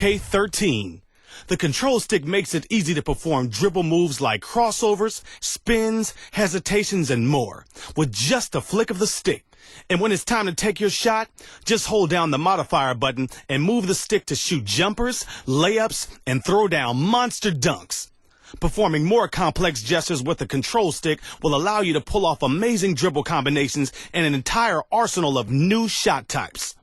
K13. The control stick makes it easy to perform dribble moves like crossovers, spins, hesitations, and more with just a flick of the stick. And when it's time to take your shot, just hold down the modifier button and move the stick to shoot jumpers, layups, and throw down monster dunks. Performing more complex gestures with the control stick will allow you to pull off amazing dribble combinations and an entire arsenal of new shot types.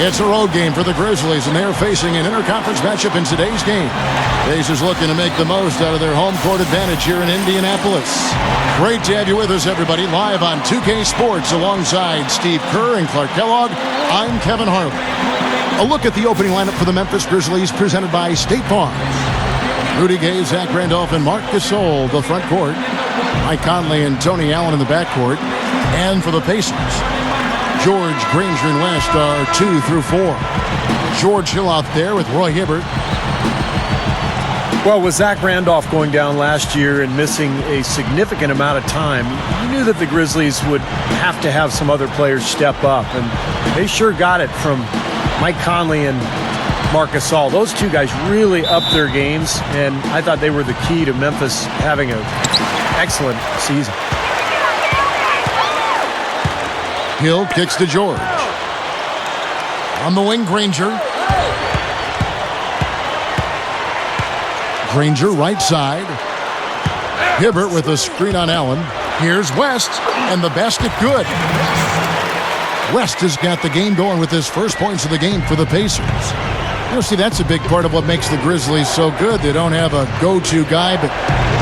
It's a road game for the Grizzlies, and they're facing an interconference matchup in today's game. Pacers looking to make the most out of their home court advantage here in Indianapolis. Great to have you with us, everybody, live on 2K Sports alongside Steve Kerr and Clark Kellogg. I'm Kevin Harlan. A look at the opening lineup for the Memphis Grizzlies presented by State Farm. Rudy Gay, Zach Randolph, and Marc Gasol, the front court. Mike Conley and Tony Allen in the backcourt. And for the Pacers, George, Granger, and West are 2 through 4. George Hill out there with Roy Hibbert. Well, with Zach Randolph going down last year and missing a significant amount of time, you knew that the Grizzlies would have to have some other players step up, and they sure got it from Mike Conley and Marc Gasol. Those two guys really upped their games, and I thought they were the key to Memphis having an excellent season. Hill kicks to George. On the wing, Granger. Granger right side. Hibbert with a screen on Allen. Here's West, and the basket good. West has got the game going with his first points of the game for the Pacers. You know, see, that's a big part of what makes the Grizzlies so good. They don't have a go-to guy, but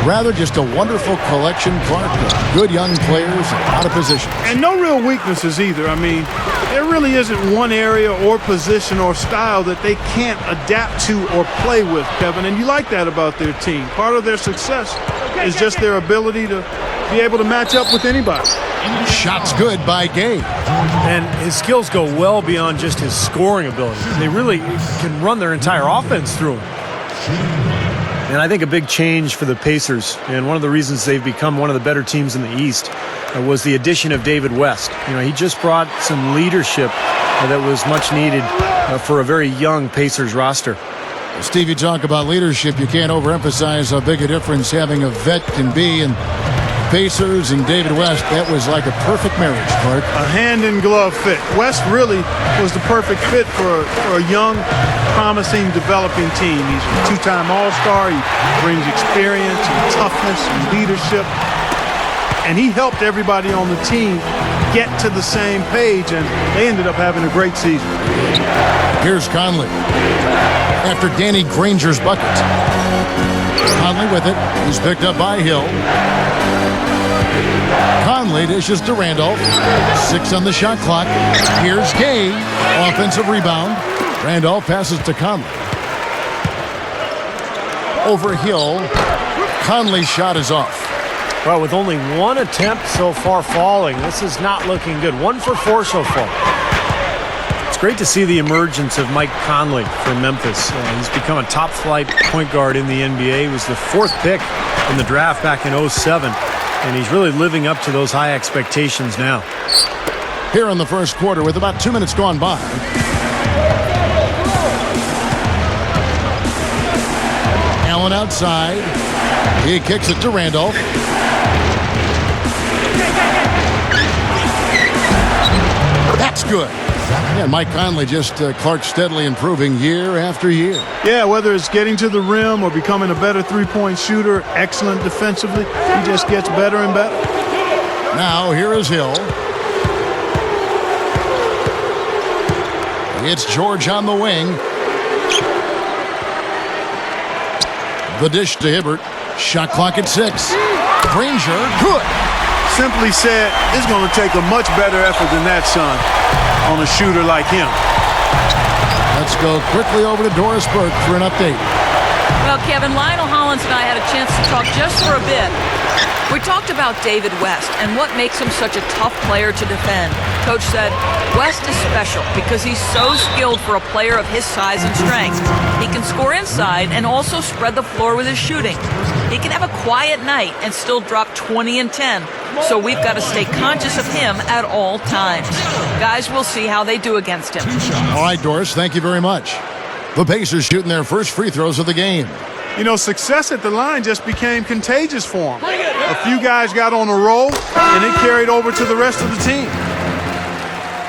rather just a wonderful collection, Clark, of good young players out of position. And no real weaknesses either. I mean, there really isn't one area or position or style that they can't adapt to or play with, Kevin. And you like that about their team. Part of their success is just their ability to be able to match up with anybody. Shots good by Gay. And his skills go well beyond just his scoring ability. They really can run their entire offense through him. And I think a big change for the Pacers, and one of the reasons they've become one of the better teams in the East, was the addition of David West. You know, he just brought some leadership that was much needed for a very young Pacers roster. Steve, you talk about leadership. You can't overemphasize how big a difference having a vet can be. And Pacers and David West, that was like a perfect marriage, Clark. A hand-in-glove fit. West really was the perfect fit for a young, promising, developing team. He's a two-time All-Star. He brings experience and toughness and leadership. And he helped everybody on the team get to the same page, and they ended up having a great season. Here's Conley after Danny Granger's bucket. Conley with it. He's picked up by Hill. Conley dishes to Randolph. 6 on the shot clock. Here's Gay. Offensive rebound. Randolph passes to Conley. Over Hill. Conley's shot is off. Well, with only one attempt so far falling, this is not looking good. 1 for 4 so far. It's great to see the emergence of Mike Conley from Memphis. He's become a top-flight point guard in the NBA. He was the 4th pick in the draft back in 2007. And he's really living up to those high expectations now. Here in the first quarter with about 2 minutes gone by. Allen outside. He kicks it to Randolph. That's good. Yeah, Mike Conley just Clark steadily improving year after year. Yeah, whether it's getting to the rim or becoming a better three-point shooter, excellent defensively, he just gets better and better. Now here is Hill. It's George on the wing. The dish to Hibbert. Shot clock at 6. Granger, good. Simply said, it's going to take a much better effort than that, son, on a shooter like him. Let's go quickly over to Doris Burke for an update. Well, Kevin, Lionel Hollins and I had a chance to talk just for a bit. We talked about David West and what makes him such a tough player to defend. Coach said, West is special because he's so skilled for a player of his size and strength. He can score inside and also spread the floor with his shooting. He can have a quiet night and still drop 20 and 10. So we've got to stay conscious of him at all times. Guys, we'll see how they do against him. All right, Doris, thank you very much. The Pacers shooting their first free throws of the game. You know, success at the line just became contagious for him. A few guys got on a roll, and it carried over to the rest of the team.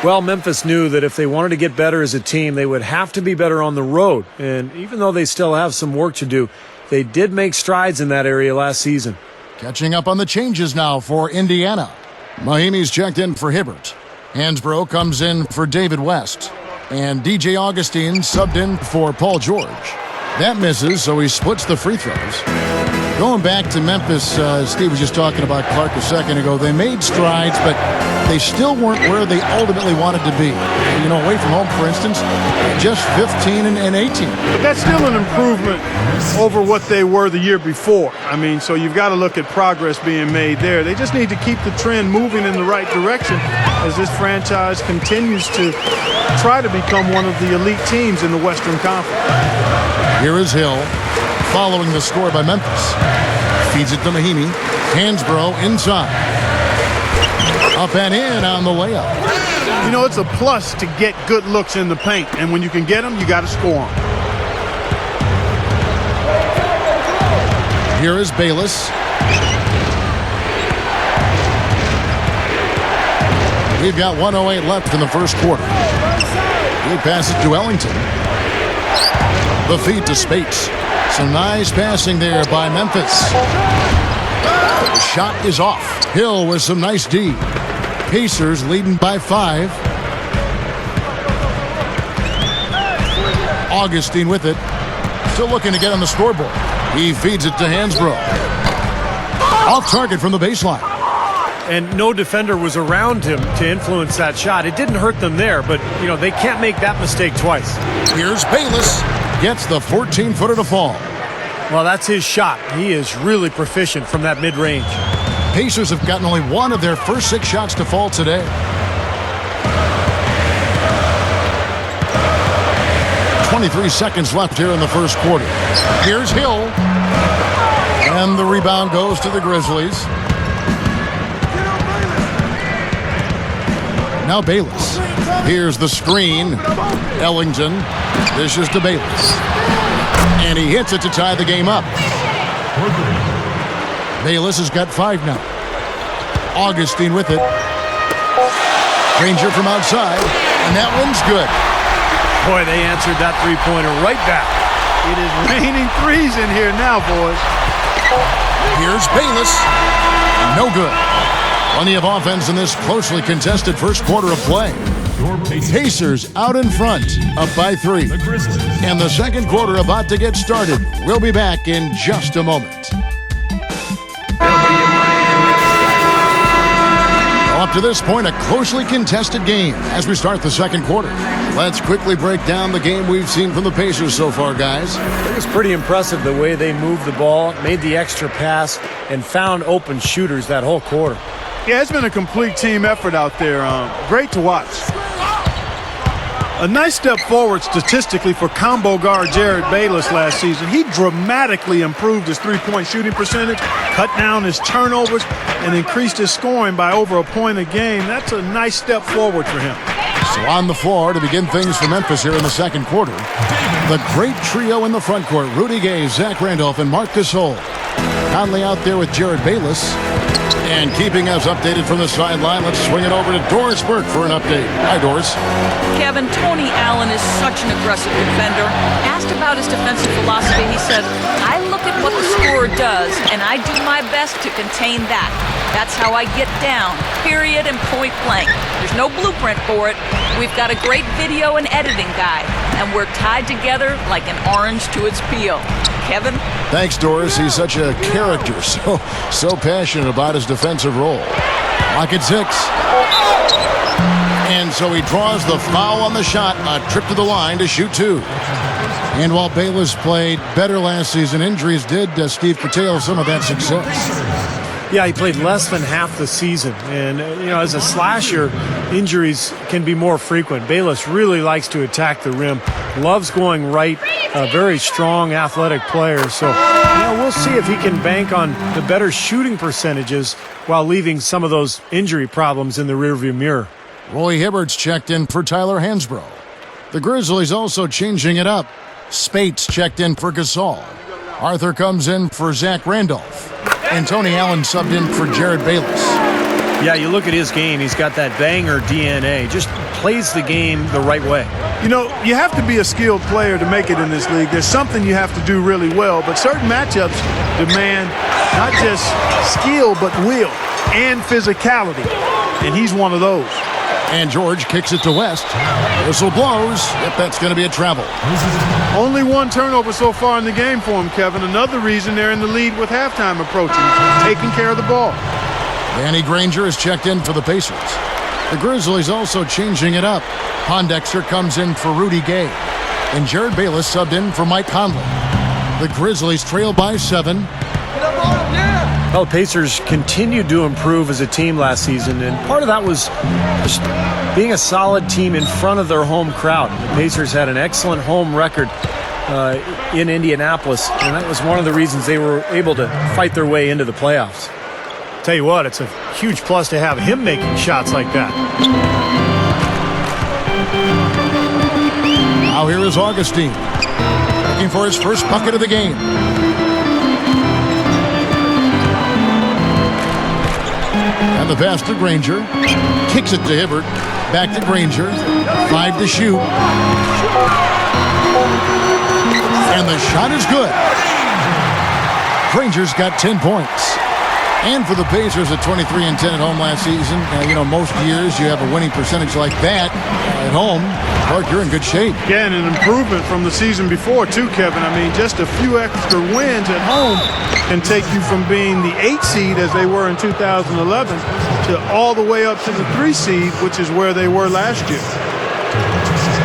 Well, Memphis knew that if they wanted to get better as a team, they would have to be better on the road. And even though they still have some work to do, they did make strides in that area last season. Catching up on the changes now for Indiana. Mahimi's checked in for Hibbert. Hansbrough comes in for David West. And DJ Augustine subbed in for Paul George. That misses, so he splits the free throws. Going back to Memphis, Steve was just talking about Clark a second ago. They made strides, but they still weren't where they ultimately wanted to be. You know, away from home, for instance, just 15 and 18. But that's still an improvement over what they were the year before. I mean, so you've got to look at progress being made there. They just need to keep the trend moving in the right direction as this franchise continues to try to become one of the elite teams in the Western Conference. Here is Hill, following the score by Memphis. Feeds it to Mahimi. Hansbrough inside. Up and in on the layup. You know, it's a plus to get good looks in the paint. And when you can get them, you got to score them. Here is Bayless. We've got 1:08 left in the first quarter. He passes to Ellington. The feed to Spates. Some nice passing there by Memphis. The shot is off. Hill with some nice D. Pacers leading by 5. Augustine with it. Still looking to get on the scoreboard. He feeds it to Hansbrough. Off target from the baseline. And no defender was around him to influence that shot. It didn't hurt them there, but, you know, they can't make that mistake twice. Here's Bayless. Gets the 14-footer to fall. Well, that's his shot. He is really proficient from that mid-range. Pacers have gotten only one of their first 6 shots to fall today. .23 seconds left here in the first quarter. Here's Hill. And the rebound goes to the Grizzlies. Now Bayless. Here's the screen. Ellington dishes to Bayless. And he hits it to tie the game up. Bayless has got 5 now. Augustine with it. Granger from outside. And that one's good. Boy, they answered that three-pointer right back. It is raining threes in here now, boys. Here's Bayless. No good. Plenty of offense in this closely contested first quarter of play. Pacers out in front, up by 3. And the second quarter about to get started. We'll be back in just a moment. Up to this point, a closely contested game as we start the second quarter. Let's quickly break down the game we've seen from the Pacers so far, guys. I think it's pretty impressive the way they moved the ball, made the extra pass, and found open shooters that whole quarter. Yeah, it's been a complete team effort out there. Great to watch. A nice step forward statistically for combo guard Jared Bayless last season. He dramatically improved his three-point shooting percentage, cut down his turnovers, and increased his scoring by over a point a game. That's a nice step forward for him. So on the floor to begin things for Memphis here in the second quarter. The great trio in the front court, Rudy Gay, Zach Randolph, and Marc Gasol. Conley out there with Jared Bayless. And keeping us updated from the sideline, let's swing it over to Doris Burke for an update. Hi, Doris. Kevin, Tony Allen is such an aggressive defender. Asked about his defensive philosophy, he said, I look at what the scorer does, and I do my best to contain that. That's how I get down, period, and point blank. There's no blueprint for it. We've got a great video and editing guy, and we're tied together like an orange to its peel. Kevin? Thanks, Doris. He's such a character, so passionate about his defensive role. Lock at 6. And so he draws the foul on the shot, a trip to the line to shoot 2. And while Bayless played better last season, injuries did, Steve, curtail some of that success. Yeah, he played less than half the season. And, as a slasher, injuries can be more frequent. Bayless really likes to attack the rim, loves going right, a very strong athletic player. So, we'll see if he can bank on the better shooting percentages while leaving some of those injury problems in the rearview mirror. Roy Hibbert's checked in for Tyler Hansbrough. The Grizzlies also changing it up. Spates checked in for Gasol. Arthur comes in for Zach Randolph. And Tony Allen subbed in for Jared Bayless. Yeah, you look at his game, he's got that banger DNA. Just plays the game the right way. You have to be a skilled player to make it in this league. There's something you have to do really well, but certain matchups demand not just skill, but will and physicality. And he's one of those. And George kicks it to West. Whistle blows. Yep, that's going to be a travel. Only one turnover so far in the game for him, Kevin. Another reason they're in the lead with halftime approaching, taking care of the ball. Danny Granger is checked in for the Pacers. The Grizzlies also changing it up. Pondexter comes in for Rudy Gay. And Jared Bayless subbed in for Mike Conley. The Grizzlies trail by 7. Well, the Pacers continued to improve as a team last season, and part of that was just being a solid team in front of their home crowd. The Pacers had an excellent home record in Indianapolis, and that was one of the reasons they were able to fight their way into the playoffs. Tell you what, it's a huge plus to have him making shots like that. Now here is Augustine, looking for his first bucket of the game. And the pass to Granger. Kicks it to Hibbert. Back to Granger. 5 to shoot. And the shot is good. Granger's got 10 points. And for the Pacers at 23-10 at home last season, most years you have a winning percentage like that at home. Clark, you're in good shape. Yeah, and an improvement from the season before, too, Kevin. I mean, just a few extra wins at home can take you from being the 8 seed, as they were in 2011, to all the way up to the 3 seed, which is where they were last year.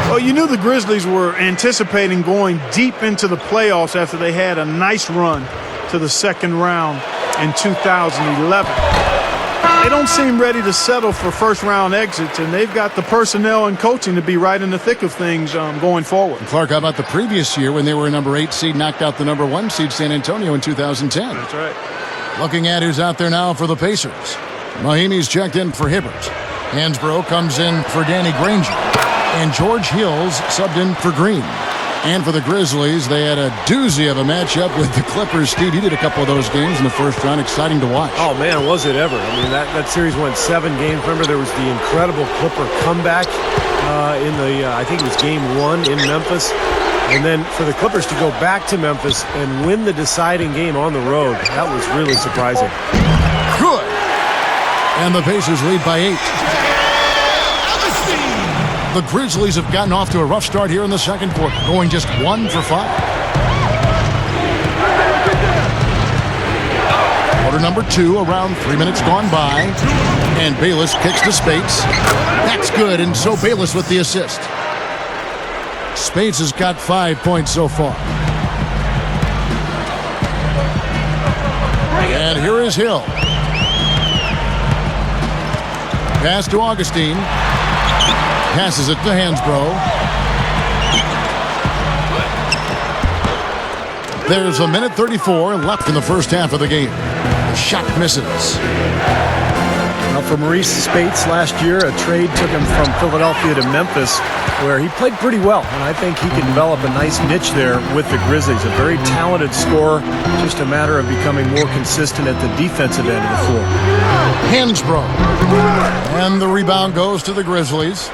Well, you knew the Grizzlies were anticipating going deep into the playoffs after they had a nice run to the second round in 2011. They don't seem ready to settle for first-round exits, and they've got the personnel and coaching to be right in the thick of things going forward. Clark, how about the previous year when they were a number 8 seed, knocked out the number 1 seed San Antonio in 2010? That's right. Looking at who's out there now for the Pacers. Mahimi's checked in for Hibbert. Hansbrough comes in for Danny Granger. And George Hills subbed in for Green. And for the Grizzlies, they had a doozy of a matchup with the Clippers. Steve, you did a couple of those games in the first round. Exciting to watch. Oh, man, was it ever. I mean, that series went 7 games. Remember, there was the incredible Clipper comeback in the, I think it was game 1 in Memphis. And then for the Clippers to go back to Memphis and win the deciding game on the road, that was really surprising. Good. And the Pacers lead by 8. The Grizzlies have gotten off to a rough start here in the second quarter, going just 1 for 5. Quarter number 2, around 3 minutes gone by. And Bayless kicks to Spates. That's good, and so Bayless with the assist. Spates has got 5 points so far. And here is Hill. Pass to Augustine. Passes it to Hansbrough. There's a minute 34 left in the first half of the game. The shot misses. Now, for Maurice Spates last year, a trade took him from Philadelphia to Memphis, where he played pretty well. And I think he can develop a nice niche there with the Grizzlies. A very talented scorer, just a matter of becoming more consistent at the defensive end of the floor. Hansbrough. And the rebound goes to the Grizzlies.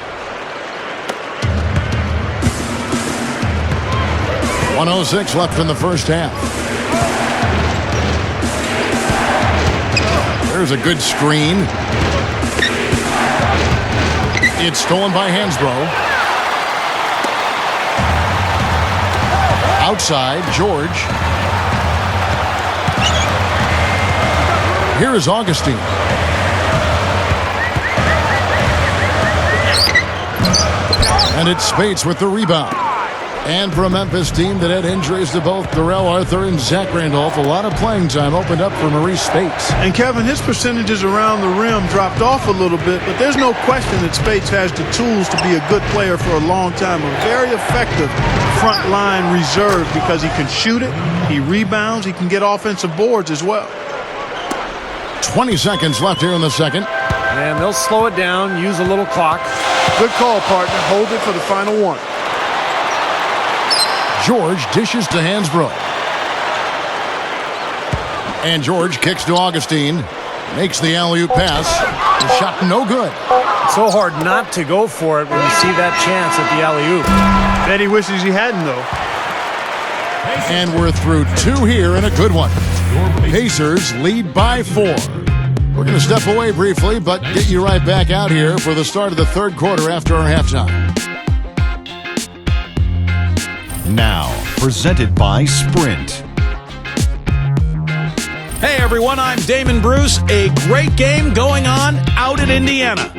1:06 left in the first half. There's a good screen. It's stolen by Hansbrough. Outside, George. Here is Augustine. And it's Spates with the rebound. And for a Memphis team that had injuries to both Darrell Arthur and Zach Randolph, a lot of playing time opened up for Maurice Spates. And Kevin, his percentages around the rim dropped off a little bit, but there's no question that Spates has the tools to be a good player for a long time. A very effective front line reserve because he can shoot it, he rebounds, he can get offensive boards as well. 20 seconds left here in the second. And they'll slow it down, use a little clock. Good call, partner. Hold it for the final one. George dishes to Hansbrough. And George kicks to Augustine. Makes the alley-oop pass. The shot no good. It's so hard not to go for it when you see that chance at the alley-oop. Bet he wishes he hadn't, though. And we're through 2 here and a good one. Pacers lead by 4. We're going to step away briefly, but get you right back out here for the start of the third quarter after our halftime. Now, presented by Sprint. Hey everyone, I'm Damon Bruce. A great game going on out at Indiana.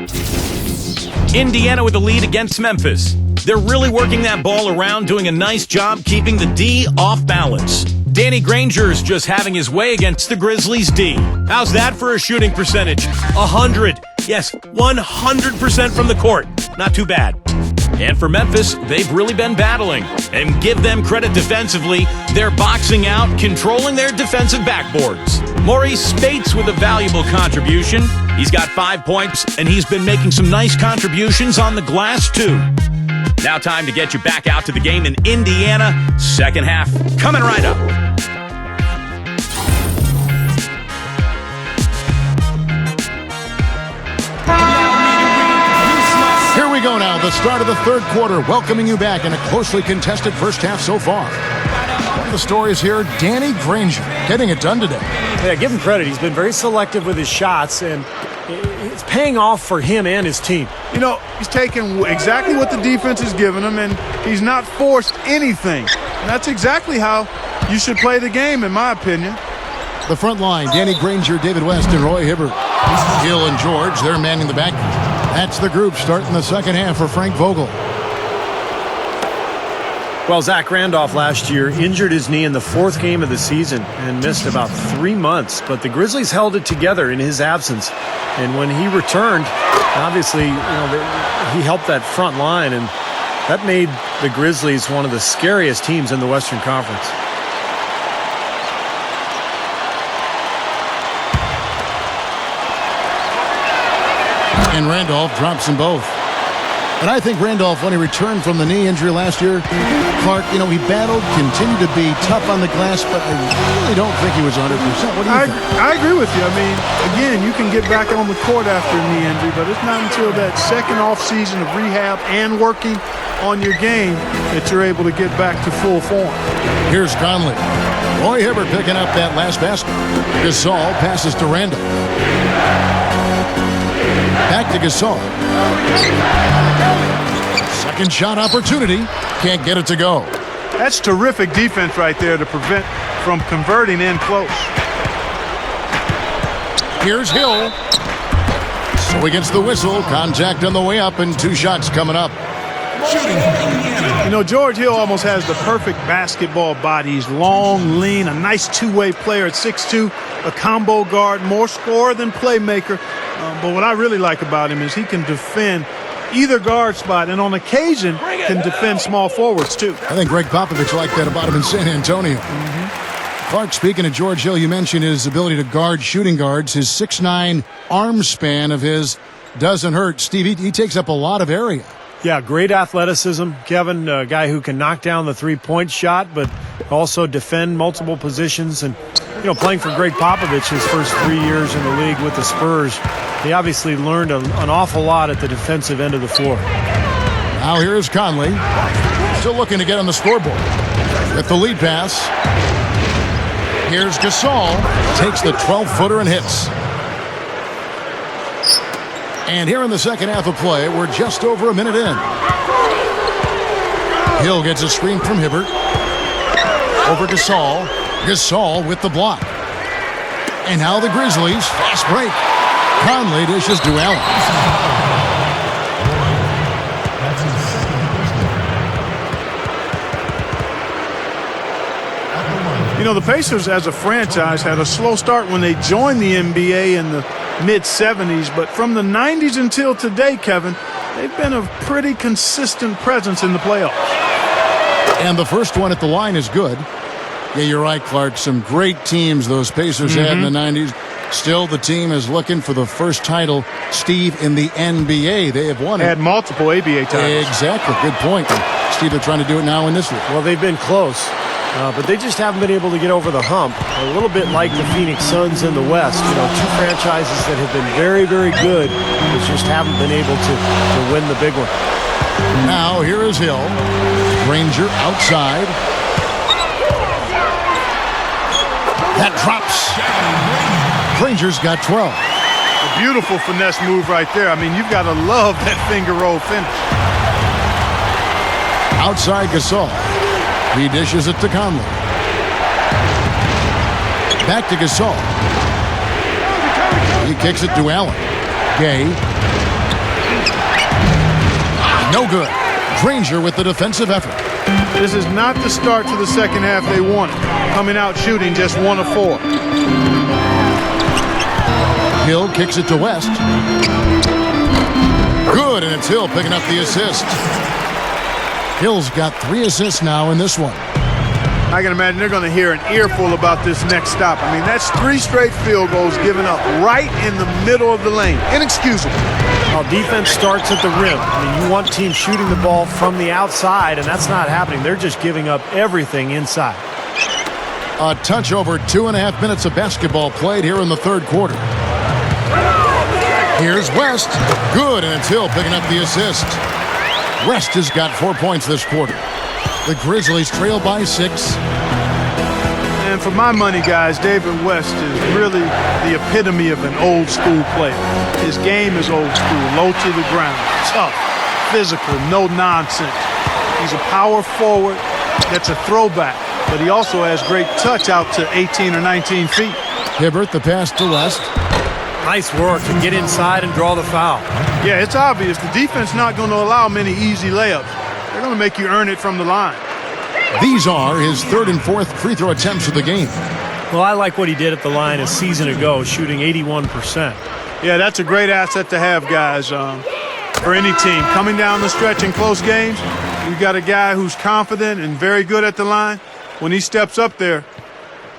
Indiana with the lead against Memphis. They're really working that ball around, doing a nice job keeping the D off balance. Danny Granger's just having his way against the Grizzlies D. How's that for a shooting percentage? 100. Yes, 100% from the court. Not too bad. And for Memphis, they've really been battling. And give them credit defensively, they're boxing out, controlling their defensive backboards. Maurice Spates with a valuable contribution. He's got 5 points, and he's been making some nice contributions on the glass, too. Now time to get you back out to the game in Indiana. Second half coming right up. Here we go now, the start of the third quarter, welcoming you back in a closely contested first half so far. One of the stories here, Danny Granger getting it done today. Yeah, give him credit. He's been very selective with his shots, and it's paying off for him and his team. You know, he's taken exactly what the defense has given him, and he's not forced anything. And that's exactly how you should play the game, in my opinion. The front line, Danny Granger, David West, and Roy Hibbert. Gill and George, they're manning the back. That's the group starting the second half for Frank Vogel. Well, Zach Randolph last year injured his knee in the 4th game of the season and missed about 3 months. But the Grizzlies held it together in his absence. And when he returned, obviously, he helped that front line. And that made the Grizzlies one of the scariest teams in the Western Conference. And Randolph drops them both. And I think Randolph, when he returned from the knee injury last year, Clark, he battled, continued to be tough on the glass, but I really don't think he was 100%. What do you think? I agree with you. I mean, again, you can get back on the court after a knee injury, but it's not until that second off season of rehab and working on your game that you're able to get back to full form. Here's Conley. Roy Hibbert picking up that last basket. Gasol passes to Randall. Back to Gasol. Second shot opportunity. Can't get it to go. That's terrific defense right there to prevent from converting in close. Here's Hill. So he gets the whistle. Contact on the way up and 2 shots coming up. George Hill almost has the perfect basketball body. He's long, lean, a nice two-way player at 6'2", a combo guard, more scorer than playmaker. But what I really like about him is he can defend either guard spot and on occasion can defend small forwards too. I think Greg Popovich liked that about him in San Antonio. Clark, speaking of George Hill, you mentioned his ability to guard shooting guards. His 6'9" arm span of his doesn't hurt. Steve, he takes up a lot of area. Yeah, great athleticism. Kevin, a guy who can knock down the three-point shot, but also defend multiple positions. And, playing for Greg Popovich his first 3 years in the league with the Spurs, he obviously learned an awful lot at the defensive end of the floor. Now here's Conley. Still looking to get on the scoreboard. With the lead pass. Here's Gasol. Takes the 12-footer and hits. And here in the second half of play, we're just over a minute in. Hill gets a screen from Hibbert. Over Gasol. Gasol with the block. And now the Grizzlies. Fast break. Conley dishes to Allen. You know, the Pacers as a franchise had a slow start when they joined the NBA in the mid-'70s, but from the 90s until today, Kevin, they've been a pretty consistent presence in the playoffs. And the first one at the line is good. Yeah, you're right, Clark. Some great teams those Pacers had in the 90s. Still, the team is looking for the first title, Steve, in the NBA. They have won it. Had multiple ABA titles. Exactly. Good point. Steve, they're trying to do it now in this league. Well, they've been close, but they just haven't been able to get over the hump. A little bit like the Phoenix Suns in the West. You know, two franchises that have been very, very good, but just haven't been able to win the big one. Now, here is Hill. Granger outside. That drops. Granger's got 12. A beautiful finesse move right there. I mean, you've got to love that finger roll finish. Outside Gasol. He dishes it to Conley. Back to Gasol. He kicks it to Allen. Gay. No good. Granger with the defensive effort. This is not the start to the second half they wanted. Coming out shooting just 1 of 4. Hill kicks it to West. Good, and it's Hill picking up the assist. Hill's got 3 assists now in this one. I can imagine they're going to hear an earful about this next stop. I mean, that's 3 straight field goals given up right in the middle of the lane. Inexcusable. Well, defense starts at the rim. I mean, you want teams shooting the ball from the outside, and that's not happening. They're just giving up everything inside. A touch over 2.5 minutes of basketball played here in the third quarter. Here's West. Good, and it's Hill picking up the assist. West has got 4 points this quarter. The Grizzlies trail by 6. And for my money, guys, David West is really the epitome of an old school player. His game is old school, low to the ground, tough, physical, no nonsense. He's a power forward that's a throwback, but he also has great touch out to 18 or 19 feet. Hibbert, the pass to West. Nice work to get inside and draw the foul. Yeah, it's obvious. The defense not going to allow many easy layups. They're going to make you earn it from the line. These are his 3rd and 4th free throw attempts of the game. Well, I like what he did at the line a season ago, shooting 81%. Yeah, that's a great asset to have, guys, for any team. Coming down the stretch in close games, you've got a guy who's confident and very good at the line. When he steps up there,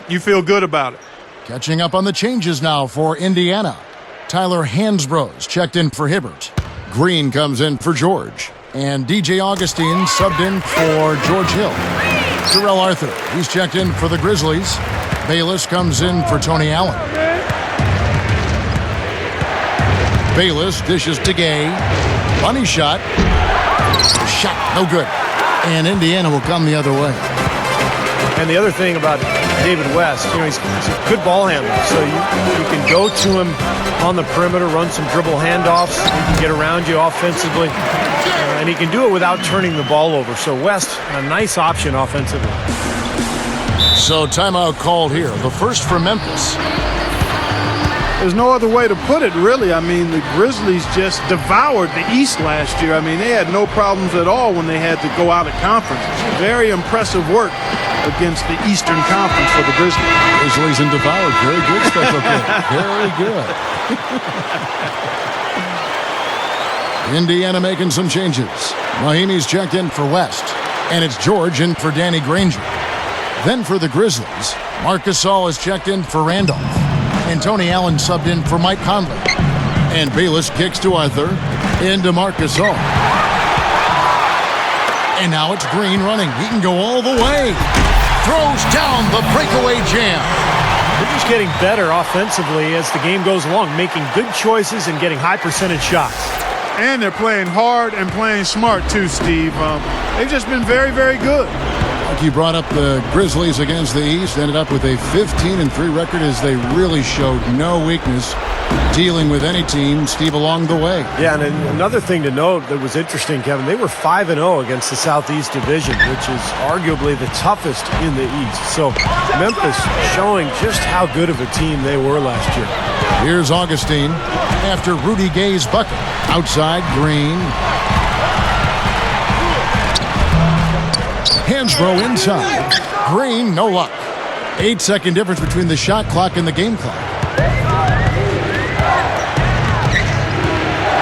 you feel good about it. Catching up on the changes now for Indiana. Tyler Hansbrough's checked in for Hibbert. Green comes in for George. And DJ Augustine subbed in for George Hill. Terrell Arthur, he's checked in for the Grizzlies. Bayless comes in for Tony Allen. Bayless dishes to Gay. Bunny shot. Shot, no good. And Indiana will come the other way. And the other thing about David West, you know, he's a good ball handler. So you can go to him on the perimeter, run some dribble handoffs. He can get around you offensively. And he can do it without turning the ball over. So West, a nice option offensively. So timeout called here. The first for Memphis. There's no other way to put it, really. I mean, the Grizzlies just devoured the East last year. I mean, they had no problems at all when they had to go out of conference. Very impressive work against the Eastern Conference for the Grizzlies. Grizzlies and devoured. Very good special play. Very good. Indiana making some changes. Mahimi's checked in for West. And it's George in for Danny Granger. Then for the Grizzlies, Marc Gasol is checked in for Randolph. And Tony Allen subbed in for Mike Conley. And Bayless kicks to Arthur. Into Marc Gasol. And now it's Green running. He can go all the way. Throws down the breakaway jam. They're just getting better offensively as the game goes along, making good choices and getting high percentage shots. And they're playing hard and playing smart, too, Steve. They've just been very, very good. you brought up the Grizzlies against the East. Ended up with a 15-3 record as they really showed no weakness dealing with any team, Steve, along the way. Yeah, and another thing to note that was interesting, Kevin, they were 5-0 against the Southeast Division, which is arguably the toughest in the East. So Memphis showing just how good of a team they were last year. Here's Augustine after Rudy Gay's bucket. Outside, Green. Hansbrough inside. Green, no luck. 8-second difference between the shot clock and the game clock.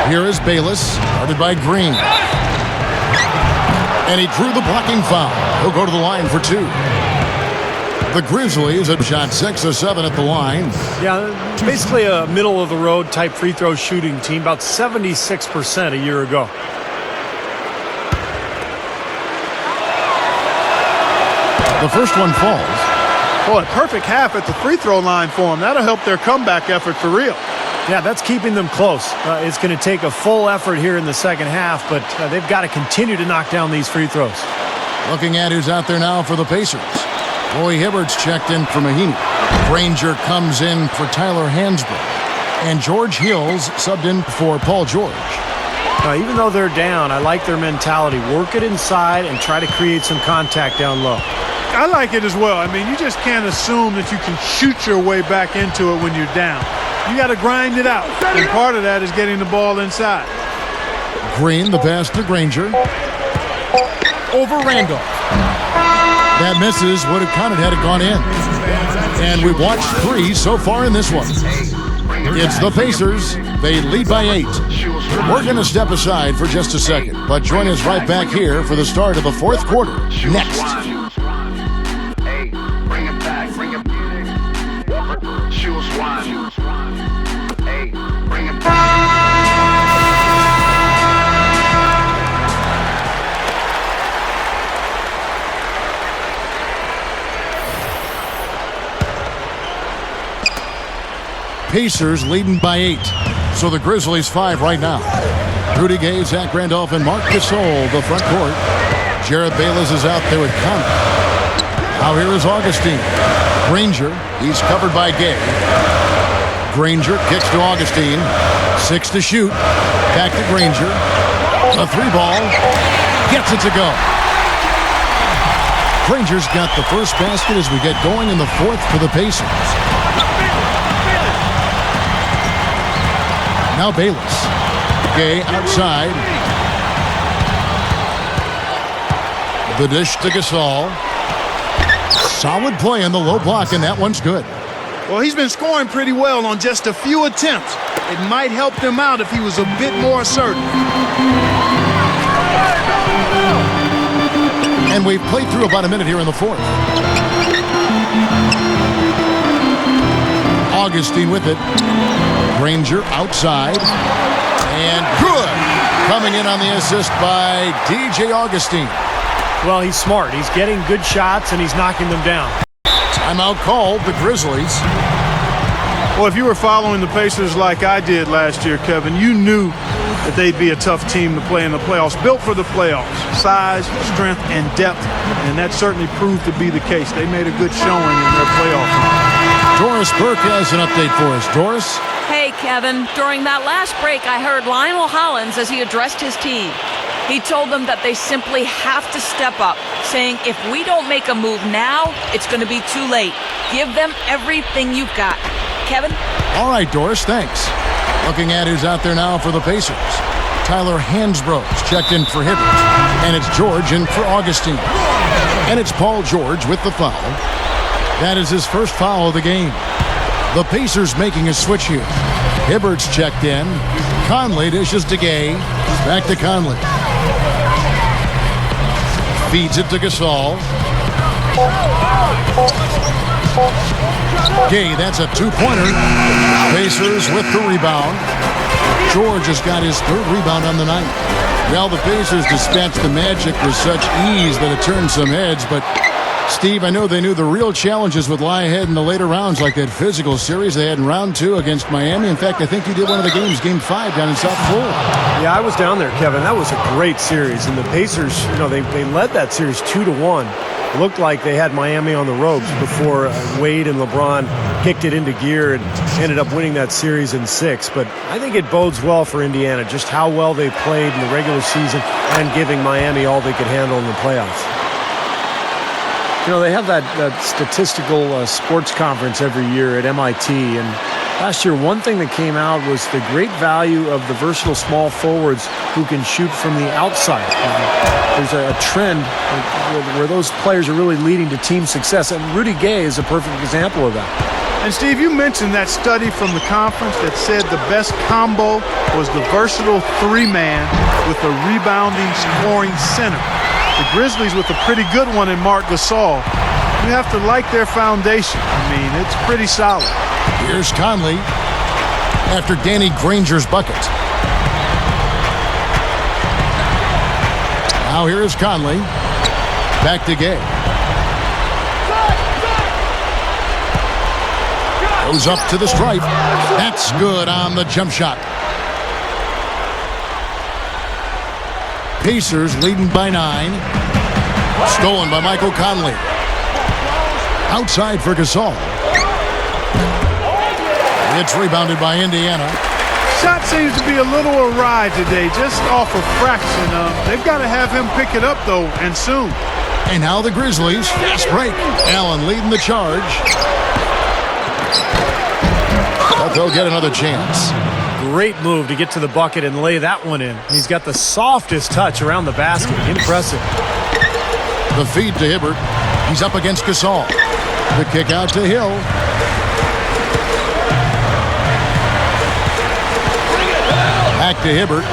Here is Bayless, guarded by Green. And he drew the blocking foul. He'll go to the line for 2. The Grizzlies have shot 6 of 7 at the line. Yeah, basically a middle-of-the-road type free throw shooting team, about 76% a year ago. The first one falls. Boy, perfect half at the free throw line for them. That'll help their comeback effort for real. Yeah, that's keeping them close. It's going to take a full effort here in the second half, but they've got to continue to knock down these free throws. Looking at who's out there now for the Pacers. Roy Hibbert's checked in for Mahinmi. Granger comes in for Tyler Hansbrough. And George Hills subbed in for Paul George. Even though they're down, I like their mentality. Work it inside and try to create some contact down low. I like it as well. I mean, you just can't assume that you can shoot your way back into it when you're down. You got to grind it out, and part of that is getting the ball inside. Green, the pass to Granger. Over Randolph. That misses. Would have counted had it gone in. And we've watched 3 so far in this one. It's the Pacers. They lead by 8. We're going to step aside for just a second, but join us right back here for the start of the 4th quarter. Next. Pacers leading by 8. So the Grizzlies 5 right now. Rudy Gay, Zach Randolph, and Marc Gasol, the front court. Jared Bayless is out there with Conley. Now here is Augustine. Granger, he's covered by Gay. Granger kicks to Augustine. 6 to shoot. Back to Granger. A 3-ball. Gets it to go. Granger's got the first basket as we get going in the 4th for the Pacers. Now Bayless. Gay outside. The dish to Gasol. Solid play in the low block, and that one's good. Well, he's been scoring pretty well on just a few attempts. It might help them out if he was a bit more assertive. And we've played through about a minute here in the 4th. Augustine with it. Granger outside. And good. Coming in on the assist by DJ Augustine. Well, he's smart. He's getting good shots, and he's knocking them down. Timeout called, the Grizzlies. Well, if you were following the Pacers like I did last year, Kevin, you knew that they'd be a tough team to play in the playoffs. Built for the playoffs. Size, strength, and depth. And that certainly proved to be the case. They made a good showing in their playoff run. Doris Burke has an update for us. Doris? Hey, Kevin. During that last break, I heard Lionel Hollins as he addressed his team. He told them that they simply have to step up, saying if we don't make a move now, it's going to be too late. Give them everything you've got. Kevin? All right, Doris, thanks. Looking at who's out there now for the Pacers. Tyler Hansbrough's checked in for Hibbert. And it's George in for Augustine. And it's Paul George with the foul. That is his first foul of the game. The Pacers making a switch here. Hibbert's checked in. Conley dishes to Gay. Back to Conley. Feeds it to Gasol. Gay, that's a 2-pointer. Pacers with the rebound. George has got his 3rd rebound on the night. Well, the Pacers dispatched the Magic with such ease that it turned some heads, but Steve, I know they knew the real challenges would lie ahead in the later rounds, like that physical series they had in round 2 against Miami. In fact, I think you did one of the games, game 5, down in South Florida. Yeah, I was down there, Kevin. That was a great series. And the Pacers, they led that series 2-1. looked like they had Miami on the ropes before Wade and LeBron kicked it into gear and ended up winning that series in 6. But I think it bodes well for Indiana, just how well they played in the regular season and giving Miami all they could handle in the playoffs. You know, they have that statistical sports conference every year at MIT, and last year one thing that came out was the great value of the versatile small forwards who can shoot from the outside. There's a trend where those players are really leading to team success, and Rudy Gay is a perfect example of that. And Steve, you mentioned that study from the conference that said the best combo was the versatile 3-man with a rebounding scoring center. The Grizzlies with a pretty good one in Marc Gasol. You have to like their foundation. I mean, it's pretty solid. Here's Conley after Danny Granger's bucket. Now here is Conley. Back to Gay. Goes up to the stripe. That's good on the jump shot. Pacers leading by 9. Stolen by Michael Conley. Outside for Gasol. It's rebounded by Indiana. Shot seems to be a little awry today, just off a fraction. They've got to have him pick it up, though, and soon. And now the Grizzlies. Fast break. Allen leading the charge. But they'll get another chance. Great move to get to the bucket and lay that one in. He's got the softest touch around the basket. Impressive. The feed to Hibbert. He's up against Gasol. The kick out to Hill. Back to Hibbert.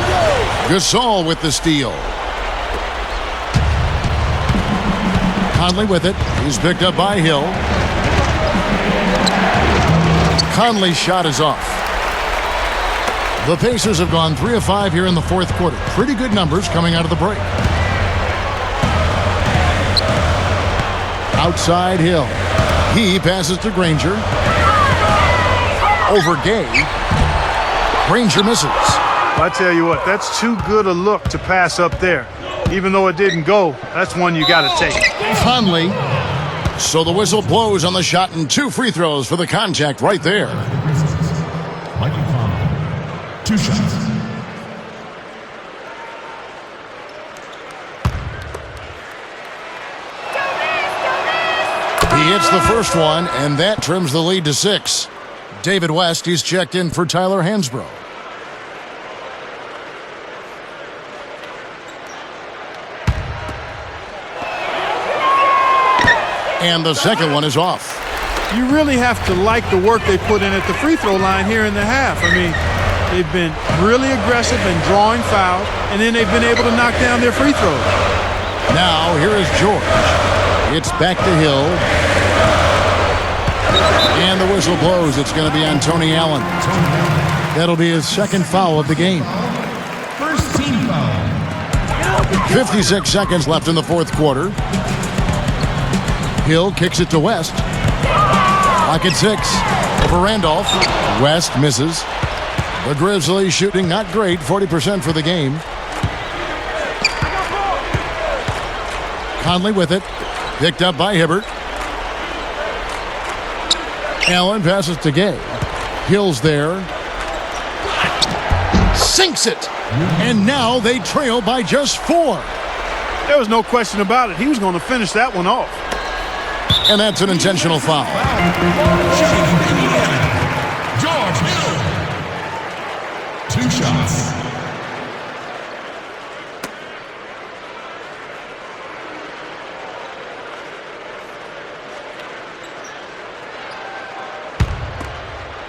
Gasol with the steal. Conley with it. He's picked up by Hill. Conley's shot is off. The Pacers have gone 3 of 5 here in the fourth quarter. Pretty good numbers coming out of the break. Outside Hill. He passes to Granger. Over Gay. Granger misses. Well, I tell you what, that's too good a look to pass up there. Even though it didn't go, that's one you got to take. Conley. So the whistle blows on the shot and 2 free throws for the contact right there. Mikey Conley, 2 shots. He hits the first one, and that trims the lead to 6. David West, he's checked in for Tyler Hansbrough. And the second one is off. You really have to like the work they put in at the free throw line here in the half. I mean, they've been really aggressive in drawing fouls, and then they've been able to knock down their free throws. Now, here is George. It's back to Hill. And the whistle blows. It's going to be on Tony Allen. That'll be his second foul of the game. First team foul. 56 seconds left in the fourth quarter. Hill kicks it to West. Clock at 6. Over Randolph. West misses. The Grizzlies shooting not great. 40% for the game. Conley with it. Picked up by Hibbert. Allen passes to Gay. Hill's there. Sinks it. And now they trail by just 4. There was no question about it. He was going to finish that one off. And that's an intentional foul. George Hill, 2 shots.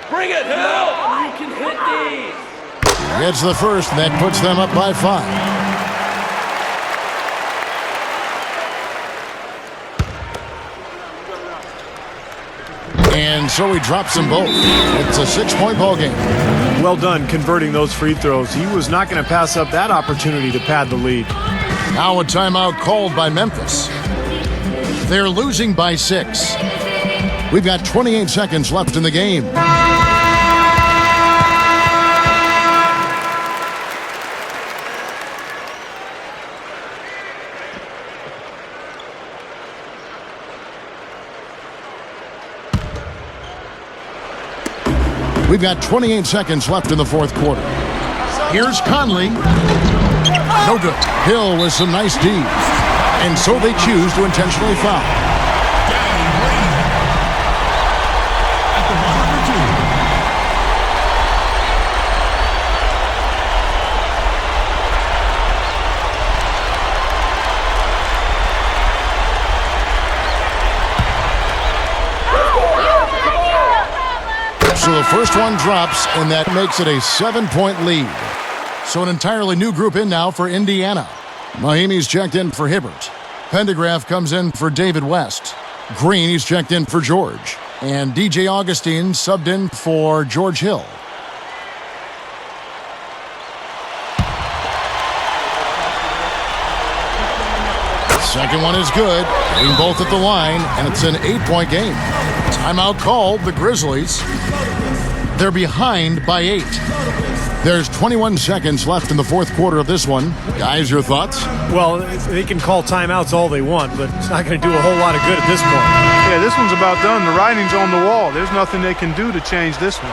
Bring it, Hill! You can hit these! Gets the first, and that puts them up by 5. And so he drops them both. It's a 6-point ball game. Well done converting those free throws. He was not going to pass up that opportunity to pad the lead. Now a timeout called by Memphis. They're losing by 6. We've got 28 seconds left in the game. We've got 28 seconds left in the fourth quarter. Here's Conley. No good. Hill with some nice D. And so they choose to intentionally foul. At the number 2. So the first one drops, and that makes it a 7-point lead. So an entirely new group in now for Indiana. Mahimi's checked in for Hibbert. Pendergraph comes in for David West. Green, he's checked in for George. And DJ Augustine subbed in for George Hill. Second one is good. Hitting both at the line, and it's an 8-point game. Timeout called, the Grizzlies. They're behind by 8. There's 21 seconds left in the fourth quarter of this one. Guys, your thoughts? Well, they can call timeouts all they want, but it's not going to do a whole lot of good at this point. Yeah, this one's about done. The writing's on the wall. There's nothing they can do to change this one.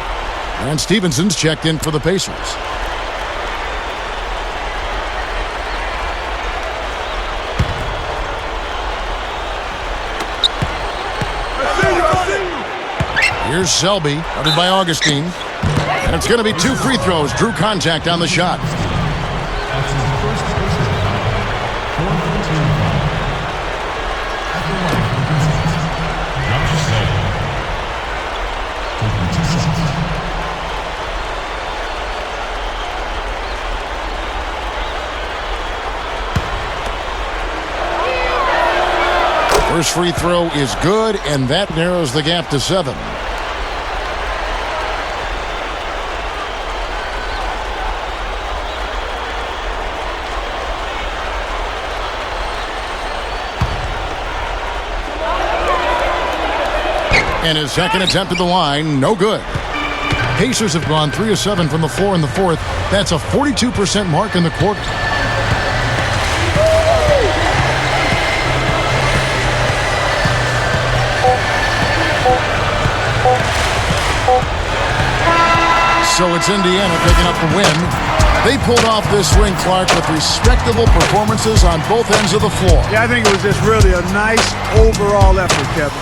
And Stevenson's checked in for the Pacers. Here's Selby, covered by Augustine. And it's going to be 2 free throws. Drew contact on the shot. That's his first personal foul. Fourth team foul. At the line for the Grizzlies, Josh Selby. Taking 2 shots. First free throw is good, and that narrows the gap to 7. And his second attempt at the line, no good. Pacers have gone 3 of 7 from the floor in the fourth. That's a 42% mark in the quarter. So it's Indiana picking up the win. They pulled off this win, Clark, with respectable performances on both ends of the floor. Yeah, I think it was just really a nice overall effort, Kevin.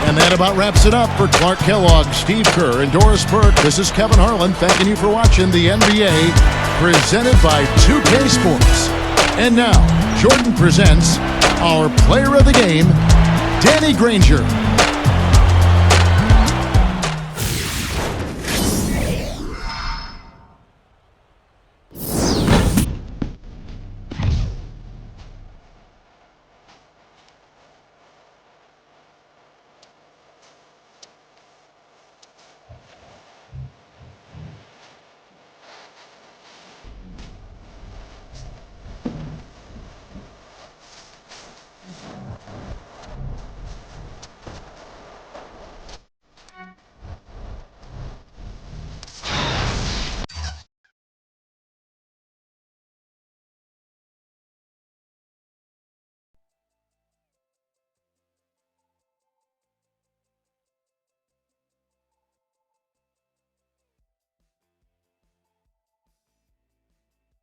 And that about wraps it up for Clark Kellogg, Steve Kerr, and Doris Burke. This is Kevin Harlan thanking you for watching the NBA, presented by 2K Sports. And now, Jordan presents our player of the game, Danny Granger.